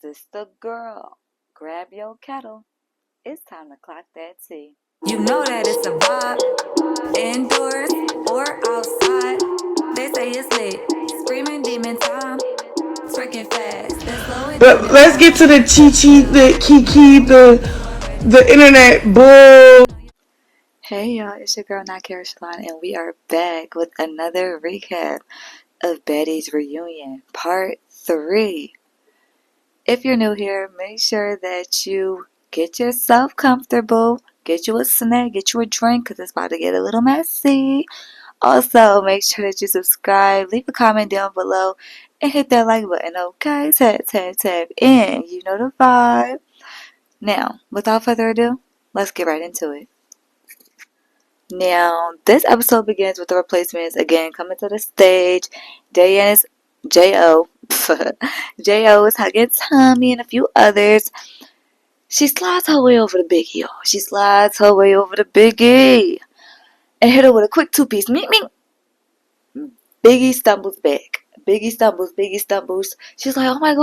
Sister girl, grab your kettle. It's time to clock that tea. You know that it's a vibe, indoors or outside. They say it's lit, screaming demon time, twerking fast, then slow it down. But let's get to the Chi, the Kiki, the internet bull. Hey y'all, it's your girl thenakirachalon, and we are back with another recap of Baddies Reunion, Part 3. If you're new here, make sure that you get yourself comfortable, get you a snack, get you a drink, because it's about to get a little messy. Also, make sure that you subscribe, leave a comment down below, and hit that like button, okay? Tap in. You know the vibe. Now, without further ado, let's get right into it. Now, this episode begins with the replacements again coming to the stage. Day J.O. J.O. is hugging Tommy and a few others. She slides her way over to Biggie, y'all. She slides her way over to Biggie and hit her with a quick two-piece. Meet me. Biggie stumbles back. Biggie stumbles. She's like, oh my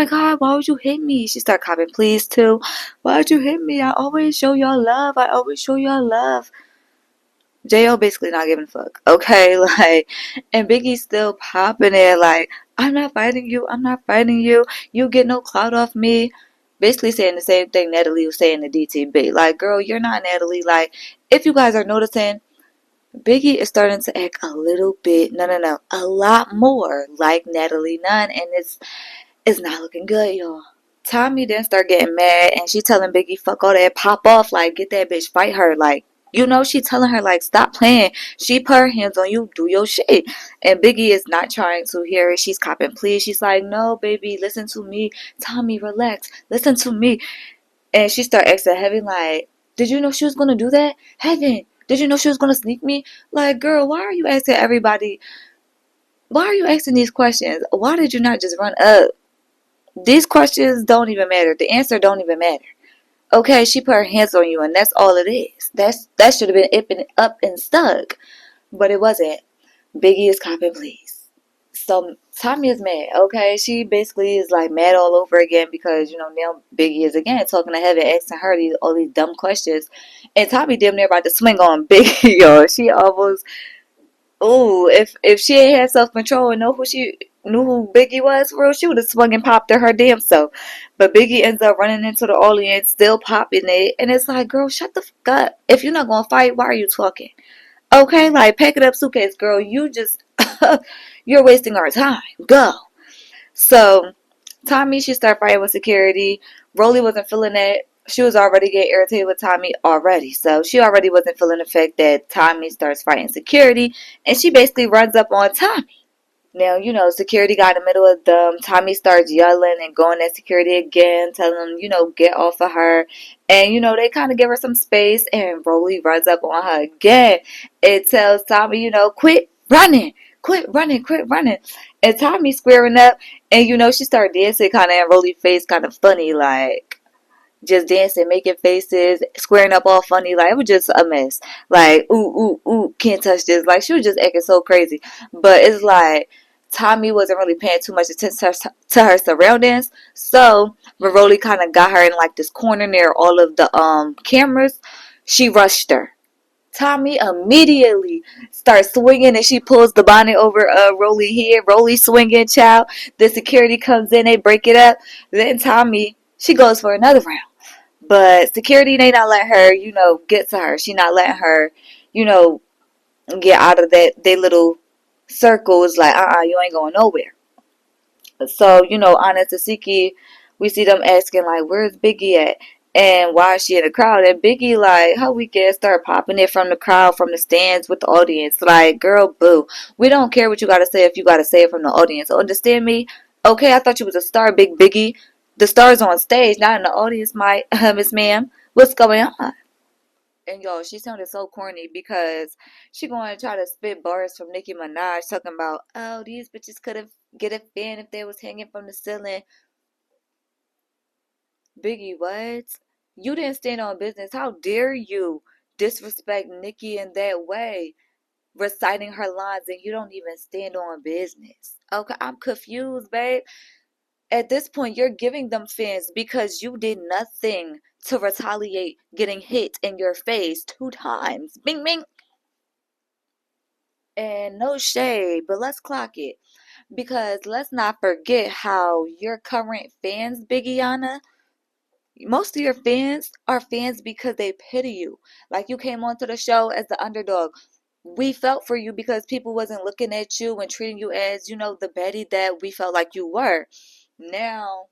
God, why would you hit me? She started copping please too. Why'd you hit me? I always show y'all love. J.O. basically not giving a fuck. Okay, like, and Biggie's still popping it like, I'm not fighting you. You get no clout off me. Basically saying the same thing Natalie was saying to DTB. Like, girl, you're not Natalie. Like, if you guys are noticing, Biggie is starting to act a little bit, a lot more like Natalie Nunn, and it's not looking good, y'all. Tommy then start getting mad, and she telling Biggie, fuck all that, pop off, like, get that bitch, fight her, like, she telling her, like, stop playing. She put her hands on you, do your shit. And Biggie is not trying to hear it. She's copping please. She's like, no, baby, listen to me. Tommy, relax. Listen to me. And she start acting heavy, like, did you know she was going to do that? Heaven, did you know she was going to sneak me? Like, girl, why are you asking everybody? Why are you asking these questions? Why did you not just run up? These questions don't even matter. The answer don't even matter. Okay, she put her hands on you, and that's all it is. That should have been up and stuck, but it wasn't. Biggie is copping, please. So Tommy is mad. Okay, she basically is like mad all over again because now Biggie is again talking to Heaven, asking her all these dumb questions, and Tommy damn near about to swing on Biggie. Yo, she almost. Ooh, if she ain't had self control and knew who Biggie was, for real, she would have swung and popped her damn self. But Biggie ends up running into the audience, still popping it, and it's like, girl, shut the fuck up. If you're not gonna fight, why are you talking? Okay, like pack it up, suitcase, girl. You just you're wasting our time. Go. So Tommy, she started fighting with security. Rolly wasn't feeling it. She was already getting irritated with Tommy already. So she already wasn't feeling the fact that Tommy starts fighting security. And she basically runs up on Tommy. Now, security got in the middle of them. Tommy starts yelling and going at security again, telling them, get off of her. And, they kind of give her some space. And Rolly runs up on her again. It tells Tommy, quit running. Quit running, quit running. And Tommy squaring up. And, she started dancing kind of in Rolly's face, kind of funny, like just dancing, making faces, squaring up all funny. Like, it was just a mess. Like, ooh, can't touch this. Like, she was just acting so crazy. But it's like, Tommy wasn't really paying too much attention to her surroundings. So, when Rolly kind of got her in, like, this corner near all of the cameras, she rushed her. Tommy immediately starts swinging and she pulls the bonnet over Rolly here. Rolly swinging, child. The security comes in, they break it up. Then Tommy, she goes for another round. But security, they not letting her, get to her. She not letting her, get out of they little circle. It's like, you ain't going nowhere. So, Anna Tasiki, we see them asking, like, where's Biggie at? And why is she in the crowd? And Biggie, like, her weak ass start popping it from the crowd, from the stands with the audience. Like, girl, boo. We don't care what you got to say if you got to say it from the audience. Understand me? Okay, I thought you was a star, Big Biggie. The star's on stage, not in the audience, my Miss Ma'am. What's going on? And yo, she sounded so corny because she going to try to spit bars from Nicki Minaj talking about, oh, these bitches could have get a fan if they was hanging from the ceiling. Biggie, what? You didn't stand on business. How dare you disrespect Nicki in that way? Reciting her lines and you don't even stand on business. Okay, I'm confused, babe. At this point, you're giving them fans because you did nothing to retaliate getting hit in your face 2 times. Bing, bing. And no shade, but let's clock it. Because let's not forget how your current fans, Biggieana, most of your fans are fans because they pity you. Like you came onto the show as the underdog. We felt for you because people wasn't looking at you and treating you as, the Betty that we felt like you were. Now,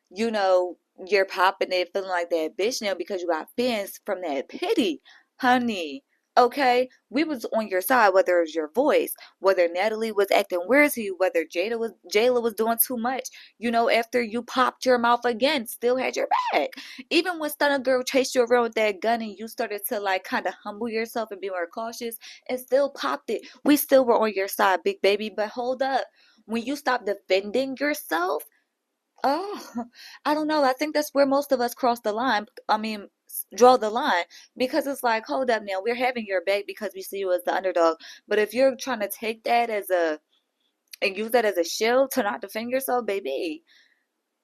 you're popping it feeling like that bitch now because you got fans from that pity. Honey, okay? We was on your side, whether it was your voice, whether Natalie was acting weird to you, whether Jayla was doing too much. After you popped your mouth again, still had your back. Even when Stunner Girl chased you around with that gun and you started to like kind of humble yourself and be more cautious and still popped it, we still were on your side, big baby. But hold up. When you stop defending yourself, oh, I don't know. I think that's where most of us cross the line. I mean, draw the line because it's like, hold up now, we're having your back because we see you as the underdog. But if you're trying to take that and use that as a shield to not defend yourself, baby,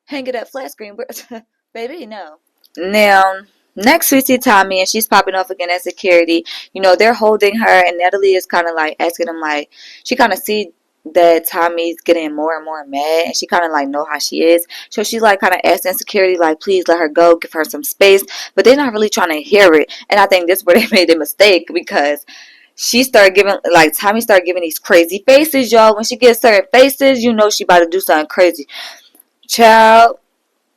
hang it up flat screen, baby, no. Now, next we see Tommy and she's popping off again at security. They're holding her and Natalie is kind of like asking him like, she kind of see that Tommy's getting more and more mad and she kind of like know how she is. So she's like kind of asking security like, please let her go, give her some space. But they're not really trying to hear it. And I think this is where they made a mistake because she started giving, like Tommy started giving these crazy faces, y'all. When she gets certain faces, she about to do something crazy. Child,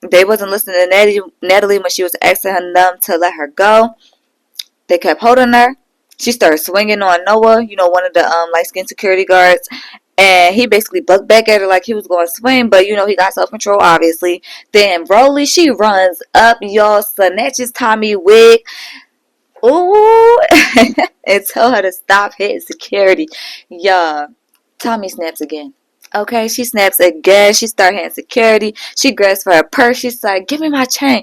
they wasn't listening to Natalie when she was asking them to let her go. They kept holding her. She started swinging on Noah, one of the light-skinned security guards. And he basically bucked back at her like he was going to swing. But, he got self-control, obviously. Then Broly, she runs up, y'all, snatches Tommy wig. Ooh. And tell her to stop hitting security. Y'all, Tommy snaps again. Okay, she snaps again. She start hitting security. She grabs for her purse. She's like, "Give me my chain.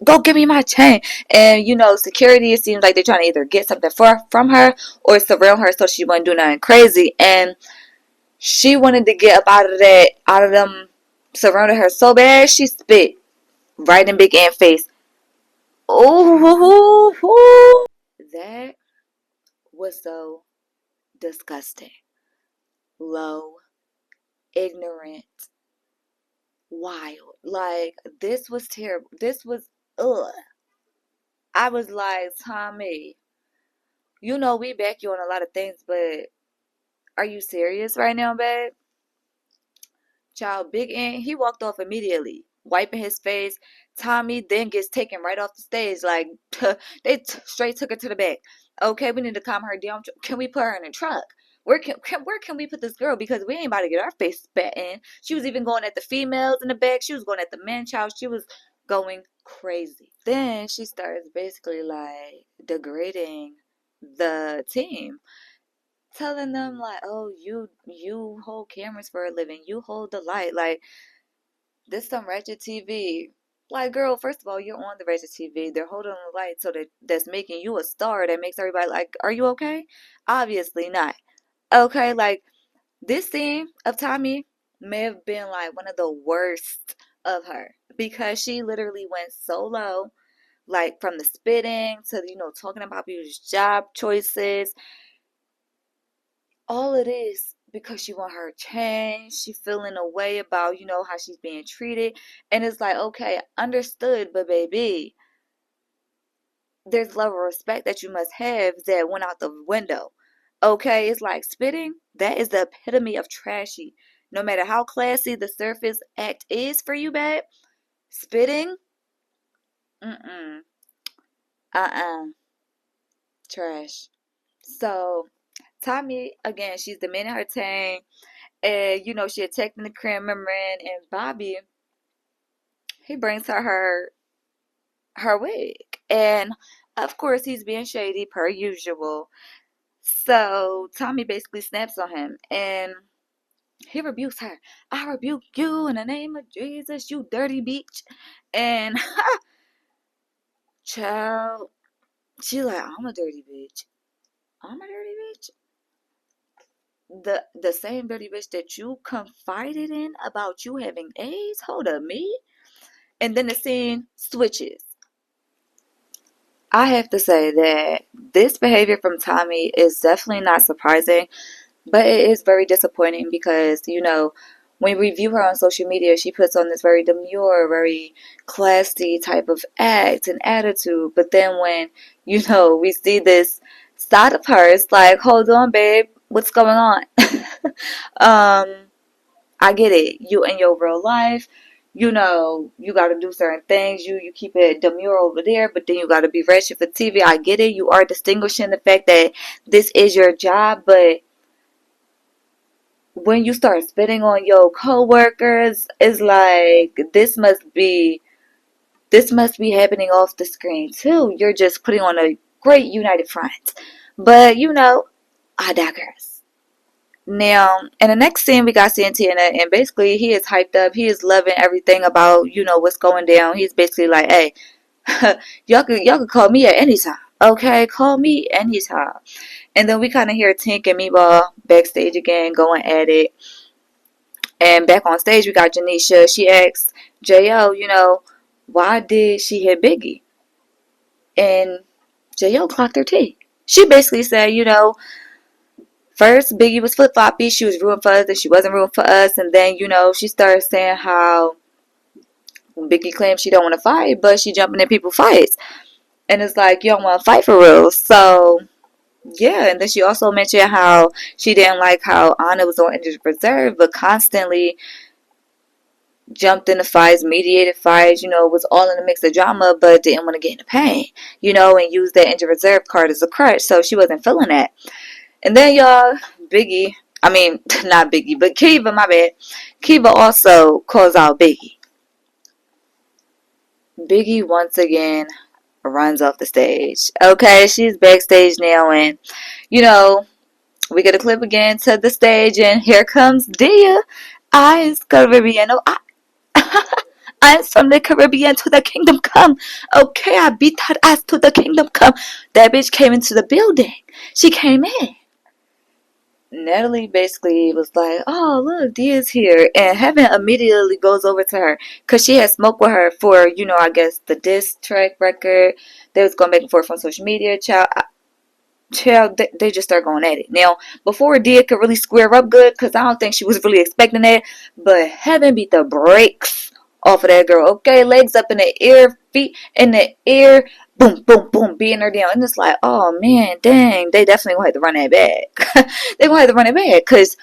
Go give me my chain." And security. It seems like they're trying to either get something from her or surveil her so she wouldn't do nothing crazy. And she wanted to get up out of them surrounding her so bad. She spit right in Big Ant's face. Oh, that was so disgusting, low, ignorant, wild. Like, this was terrible. This was, ugh. I was like, Tommy, we back you on a lot of things, but are you serious right now, babe? Child, Big Ant, he walked off immediately, wiping his face. Tommy then gets taken right off the stage. Like, they straight took her to the back. Okay, we need to calm her down. Can we put her in a truck? Where can we put this girl? Because we ain't about to get our face spat in. She was even going at the females in the back. She was going at the men, child. She was going crazy. Then she starts basically like degrading the team, telling them like, "Oh, you hold cameras for a living. You hold the light. Like, this some ratchet TV." Like, girl, first of all, you're on the ratchet TV. They're holding the light so that's making you a star that makes everybody like, "Are you okay?" Obviously not. Okay, like, this scene of Tommy may have been like one of the worst of her because she literally went so low, like from the spitting to talking about people's job choices. All it is because she want her change. She feeling a way about how she's being treated, and it's like, okay, understood, but baby, there's a level of respect that you must have that went out the window. Okay, it's like spitting. That is the epitome of trashy. No matter how classy the surface act is for you, babe, spitting, mm-mm, uh-uh, trash. So Tommy, again, she's demanding her tank. And she attacked the crime member, and Bobby, he brings her wig. And of course he's being shady per usual. So Tommy basically snaps on him and he rebukes her. "I rebuke you in the name of Jesus, you dirty bitch." And child, she like, "I'm a dirty bitch. I'm a dirty bitch." the same dirty bitch that you confided in about you having AIDS? Hold up, me? And then the scene switches. I have to say that this behavior from Tommy is definitely not surprising, but it is very disappointing because, when we view her on social media, she puts on this very demure, very classy type of act and attitude. But then when, we see this side of her, it's like, hold on, babe, what's going on? um, I get it. You in your real life, you got to do certain things. You keep it demure over there, but then you got to be ratchet for TV. I get it. You are distinguishing the fact that this is your job, but when you start spitting on your coworkers, it's like this must be happening off the screen too. You're just putting on a great united front. But I digress. Now, in the next scene, we got Santana, and basically, he is hyped up. He is loving everything about, what's going down. He's basically like, hey, y'all could call me at any time. Okay, call me anytime. And then we kind of hear Tink and Meatball backstage again, going at it. And back on stage, we got Janisha. She asks J.O., why did she hit Biggie? And J.O. clocked her T. She basically said, first, Biggie was flip-floppy. She was rooting for us, and she wasn't rooting for us. And then, she started saying how Biggie claims she don't want to fight, but she jumping in people's fights. And it's like, you don't want to fight for real. So, yeah. And then she also mentioned how she didn't like how Anna was on injured reserve, but constantly jumped in the fights, mediated fights, was all in the mix of drama, but didn't want to get into pain, and used that injured reserve card as a crutch. So she wasn't feeling that. And then y'all, not Biggie, but Kiva, my bad. Kiva also calls out Biggie. Biggie once again runs off the stage. Okay, she's backstage now, and we get a clip again to the stage, and here comes Dia. Eyes Caribbean. I'm from the Caribbean to the kingdom come. Okay, I beat her ass to the kingdom come. That bitch came into the building. She came in. Natalie basically was like, oh, look, Dia's here. And Heaven immediately goes over to her because she had smoked with her for, I guess the diss track record. They was going back and forth on social media. Child, they just start going at it. Now, before Dia could really square up good, because I don't think she was really expecting that, but Heaven beat the brakes off of that girl. Okay, legs up in the air, feet in the air, boom, boom, boom, beating her down. And it's like, oh man, dang, they definitely gonna have to run that back. They gonna have to run it back, because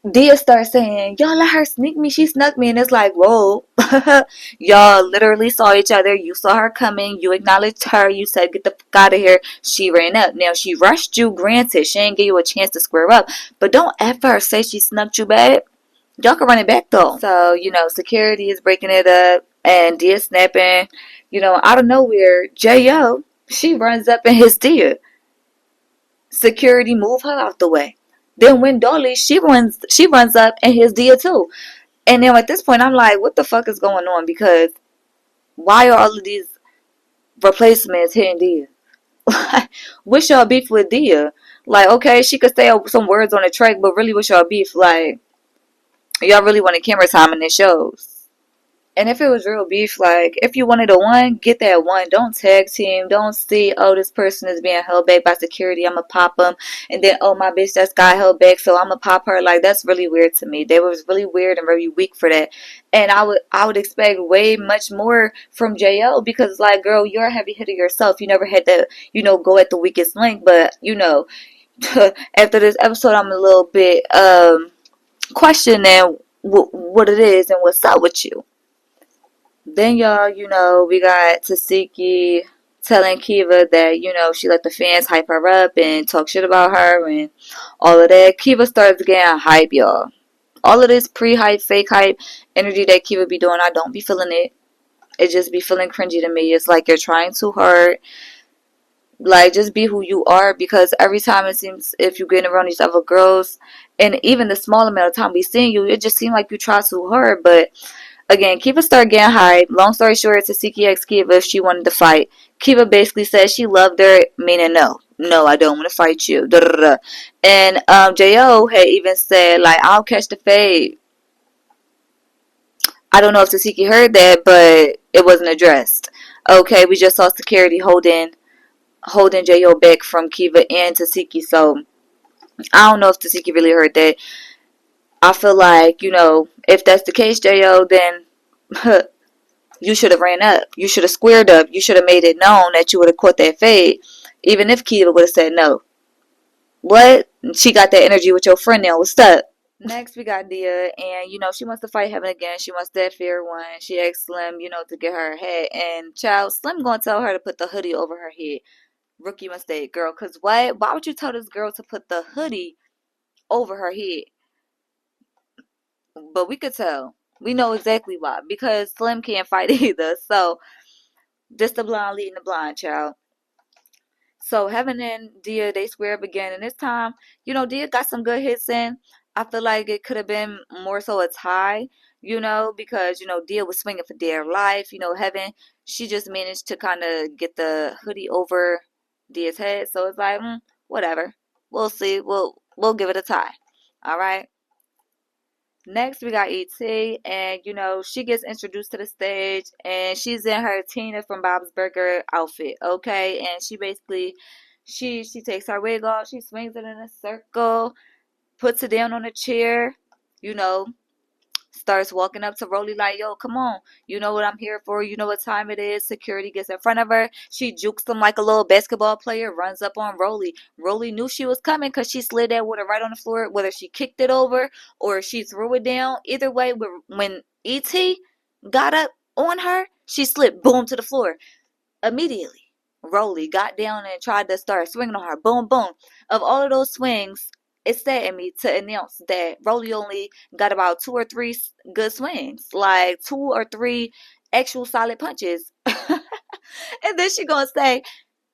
Dia starts saying, y'all let her sneak me. She snuck me. And it's like, whoa. Y'all literally saw each other. You saw her coming. You acknowledged her. You said, get the fuck out of here. She ran up. Now, she rushed you. Granted, she didn't give you a chance to square up. But don't ever say she snuck you, babe. Y'all can run it back, though. So, security is breaking it up. And Dia snapping. Out of nowhere, J.O., she runs up and hits Dia. Security move her out the way. Then when Dolly, she runs up and hits Dia too. And then at this point, I'm like, what the fuck is going on? Because why are all of these replacements hitting Dia? What's y'all beef with Dia? Like, okay, she could say some words on the track, but really, what's y'all beef? Like, y'all really wanted camera time in this shows. And if it was real beef, like, if you wanted a one, get that one. Don't tag team. Don't see, oh, this person is being held back by security. I'm going to pop them. And then, oh, my bitch just got held back, so I'm going to pop her. Like, that's really weird to me. They was really weird and very weak for that. And I would expect way much more from J.O. because, like, girl, you're a heavy hitter yourself. You never had to, go at the weakest link. But, after this episode, I'm a little bit questioning what it is and what's up with you. Then y'all, we got Tasiki telling Kiva that, she let the fans hype her up and talk shit about her and all of that. Kiva starts getting hype, y'all. All of this pre-hype, fake hype energy that Kiva be doing, I don't be feeling it. It just be feeling cringy to me. It's like you're trying too hard. Like, just be who you are, because every time it seems if you get around these other girls, and even the small amount of time we seeing you, it just seems like you try too hard, but again, Kiva started getting hyped. Long story short, Tasiki asked Kiva if she wanted to fight. Kiva basically said she loved her, meaning no. No, I don't want to fight you. Da, da, da. And Jo had even said, like, I'll catch the fade. I don't know if Tasiki heard that, but it wasn't addressed. Okay, we just saw security holding Jo back from Kiva and Tasiki, so I don't know if Tasiki really heard that. I feel like, if that's the case, Jo, then you should have ran up. You should have squared up. You should have made it known that you would have caught that fade, even if Kiva would have said no. What? She got that energy with your friend now. What's up? Next, we got Dia, and she wants to fight Heaven again. She wants that fair one. She asked Slim, to get her head. And child, Slim gonna tell her to put the hoodie over her head. Rookie mistake, girl. Cause what? Why would you tell this girl to put the hoodie over her head? But we could tell. We know exactly why. Because Slim can't fight either. So, just the blind leading the blind, child. So Heaven and Dia, they square up again, and this time, Dia got some good hits in. I feel like it could have been more so a tie, because Dia was swinging for dear life. Heaven, she just managed to kind of get the hoodie over Dia's head, so it's like, whatever. We'll see. We'll give it a tie. All right. Next, we got E.T., and, she gets introduced to the stage, and she's in her Tina from Bob's Burger outfit, okay? And she basically, she takes her wig off, she swings it in a circle, puts it down on a chair, starts walking up to Rolly like, yo, come on. You know what I'm here for. You know what time it is. Security gets in front of her. She jukes them like a little basketball player, runs up on Rolly. Rolly knew she was coming because she slid that water right on the floor, whether she kicked it over or she threw it down. Either way, when E.T. got up on her, she slipped, boom, to the floor. Immediately, Rolly got down and tried to start swinging on her. Boom, boom. Of all of those swings, it saddened me to announce that Rolly only got about 2 or 3 good swings, like 2 or 3 actual solid punches. And then she gonna say,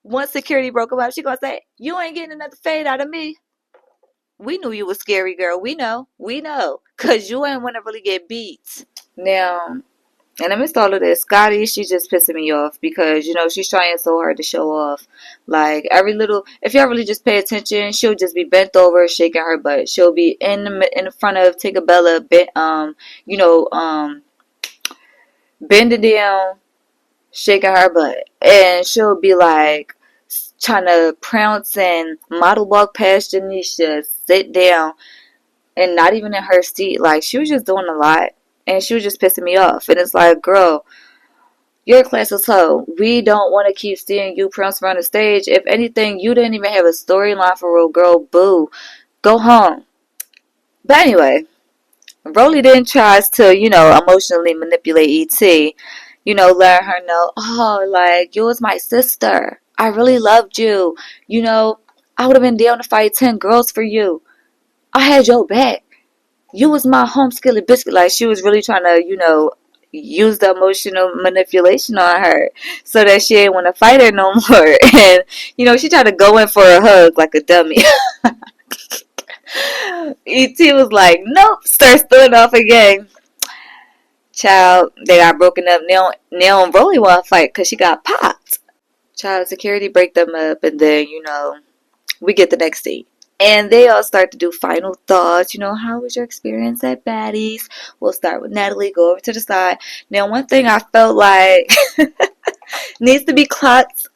once security broke him up, she gonna say, you ain't getting another fade out of me. We knew you was scary, girl. We know, cause you ain't wanna really get beat. Now, and amidst all of this, Scotty, she's just pissing me off because, she's trying so hard to show off. Like, if y'all really just pay attention, she'll just be bent over, shaking her butt. She'll be in front of Tinkerbella, bending down, shaking her butt. And she'll be like, trying to prounce and model walk past Janisha, sit down, and not even in her seat. Like, she was just doing a lot. And she was just pissing me off. And it's like, girl, you're a class of hoe. We don't want to keep seeing you prance around the stage. If anything, you didn't even have a storyline for real, girl. Boo. Go home. But anyway, Rolly then tries to, emotionally manipulate E.T., letting her know, oh, like, you was my sister. I really loved you. I would have been down to fight 10 girls for you. I had your back. You was my home skillet biscuit. Like, she was really trying to, use the emotional manipulation on her so that she ain't want to fight her no more. And, she tried to go in for a hug like a dummy. E.T. was like, nope, starts throwing off again. Child, they got broken up. Now Rolly want to fight because she got popped. Child, security break them up, and then, we get the next scene. And they all start to do final thoughts. How was your experience at Baddies? We'll start with Natalie, go over to the side. Now, one thing I felt like needs to be clocked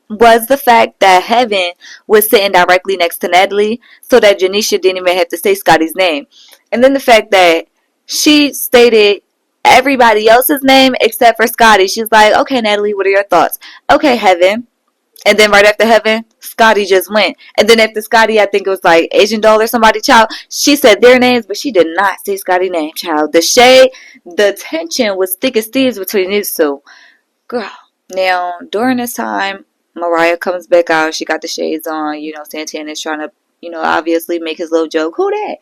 was the fact that Heaven was sitting directly next to Natalie so that Janisha didn't even have to say Scotty's name. And then the fact that she stated everybody else's name except for Scotty. She's like, okay, Natalie, what are your thoughts? Okay, Heaven. And then right after Heaven, Scotty just went. And then after Scotty, I think it was like Asian Doll or somebody, child. She said their names, but she did not say Scotty's name, child. The shade, the tension was thick as thieves between these two. Girl. Now, during this time, Mariah comes back out. She got the shades on. Santana's trying to, obviously make his little joke. Who that?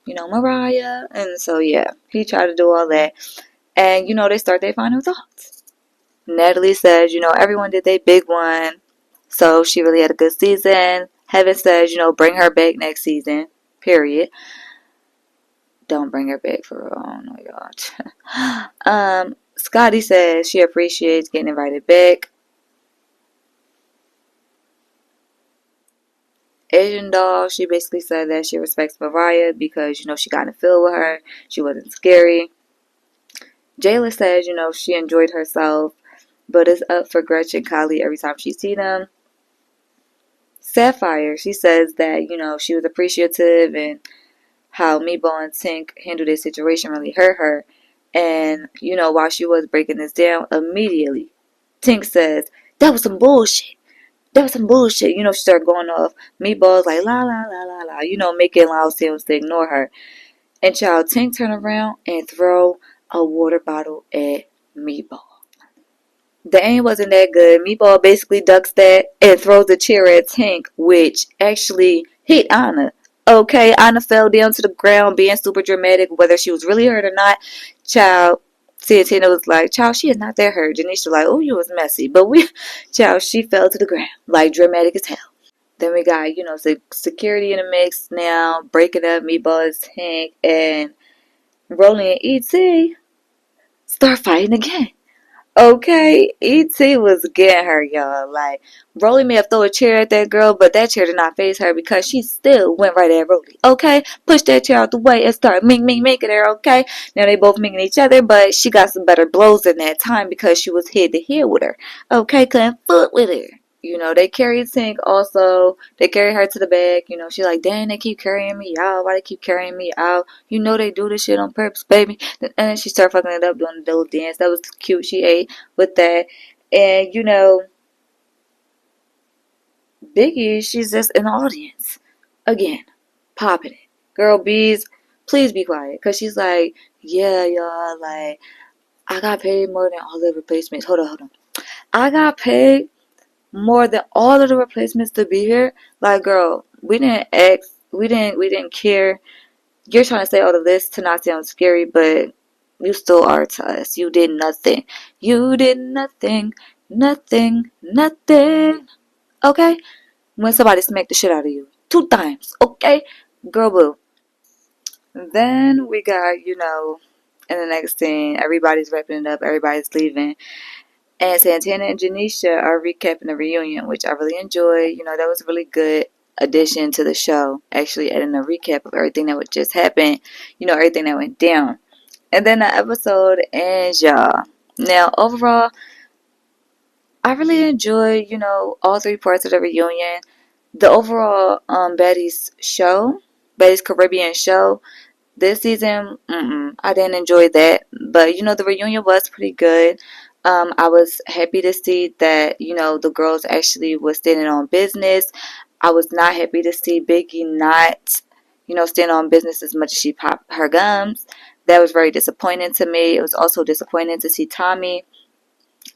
Mariah. And so, yeah, he tried to do all that. And, they start their final thoughts. Natalie says, everyone did their big one. So she really had a good season. Heaven says, bring her back next season. Period. Don't bring her back for real. Oh no, y'all. Scotty says she appreciates getting invited back. Asian doll, she basically said that she respects Mariah because, she got in a field with her. She wasn't scary. Jayla says, she enjoyed herself, but it's up for Gretchen and Kylie every time she see them. Sapphire, she says that, she was appreciative and how Meatball and Tink handled this situation really hurt her. And, while she was breaking this down, immediately, Tink says, that was some bullshit. That was some bullshit. She started going off. Meatball's like, la, la, la, la, la, making loud sounds to ignore her. And child, Tink turn around and throw a water bottle at Meatball. The aim wasn't that good. Meatball basically ducks that and throws the chair at Tink, which actually hit Anna. Okay, Anna fell down to the ground being super dramatic, whether she was really hurt or not. Child, Santana was like, child, she is not that hurt. Janisha was like, oh, you was messy. But child, she fell to the ground, like dramatic as hell. Then we got, security in the mix now, breaking up Meatball and Tink, and Rolling and E.T. start fighting again. Okay, E.T. was getting her, y'all. Like, Rolly may have thrown a chair at that girl, but that chair did not faze her because she still went right at Rolly. Okay, push that chair out the way and start making her. Okay, now they both making each other, but she got some better blows in that time because she was head to head with her. Okay, couldn't foot with her. They carried Tink also. They carried her to the back. She like, dang, they keep carrying me out. Why they keep carrying me out? They do this shit on purpose, baby. And then she started fucking it up doing the little dance. That was cute. She ate with that. And, Biggie, she's just in the audience. Again, popping it. Girl, Bees, please be quiet. Because she's like, yeah, y'all, like, I got paid more than all the replacements. Hold on. I got paid more than all of the replacements to be here. Like, girl, we didn't care. You're trying to say all of this to not sound scary, but you still are to us. You did nothing. You did nothing. Nothing. Okay? When somebody smacked the shit out of you 2 times. Okay? Girl, boo. Then we got, in the next scene, everybody's wrapping it up. Everybody's leaving. And Santana and Janisha are recapping the reunion, which I really enjoyed. That was a really good addition to the show. Actually, adding a recap of everything that would just happen. Everything that went down. And then the episode ends, y'all. Now, overall, I really enjoyed, all 3 parts of the reunion. The overall Baddies Caribbean show, this season, I didn't enjoy that. But, the reunion was pretty good. I was happy to see that, the girls actually was standing on business. I was not happy to see Biggie not, stand on business as much as she popped her gums. That was very disappointing to me. It was also disappointing to see Tommy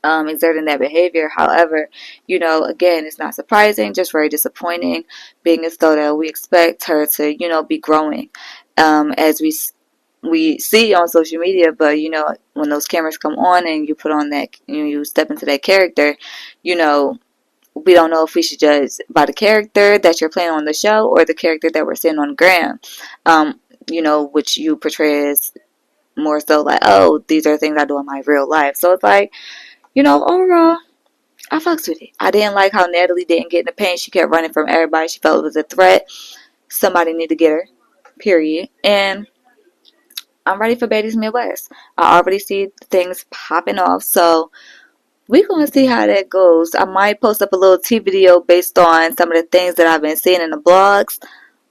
exerting that behavior. However, again, it's not surprising, just very disappointing, being as though that we expect her to, be growing as we see on social media. But when those cameras come on and you put on that, you step into that character, we don't know if we should judge by the character that you're playing on the show or the character that we're seeing on Gram, which you portray as more so like, oh, these are things I do in my real life. So it's like, overall, I fucks with it. I didn't like how Natalie didn't get in the paint. She kept running from everybody. She felt it was a threat. Somebody need to get her, period. And I'm ready for Baddies Midwest. I already see things popping off, so we're going to see how that goes. I might post up a little tea video based on some of the things that I've been seeing in the blogs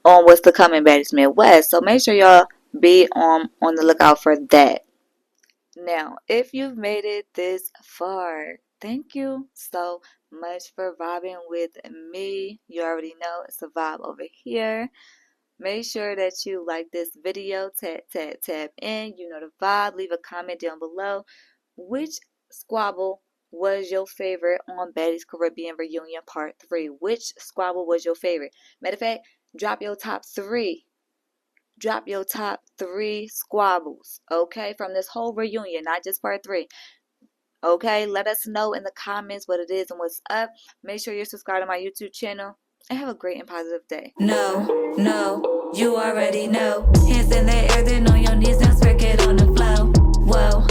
on what's to come in Baddies Midwest. So make sure y'all be on the lookout for that. Now, if you've made it this far, thank you so much for vibing with me. You already know it's a vibe over here. Make sure that you like this video, tap in, the vibe. Leave a comment down below. Which squabble was your favorite on Baddies Caribbean Reunion Part 3? Which squabble was your favorite? Matter of fact, drop your top 3. Drop your top 3 squabbles, okay, from this whole reunion, not just Part 3. Okay, let us know in the comments what it is and what's up. Make sure you're subscribed to my YouTube channel. And have a great and positive day. No, you already know. Hands in the air, then on your knees, now circuit on the flow. Whoa.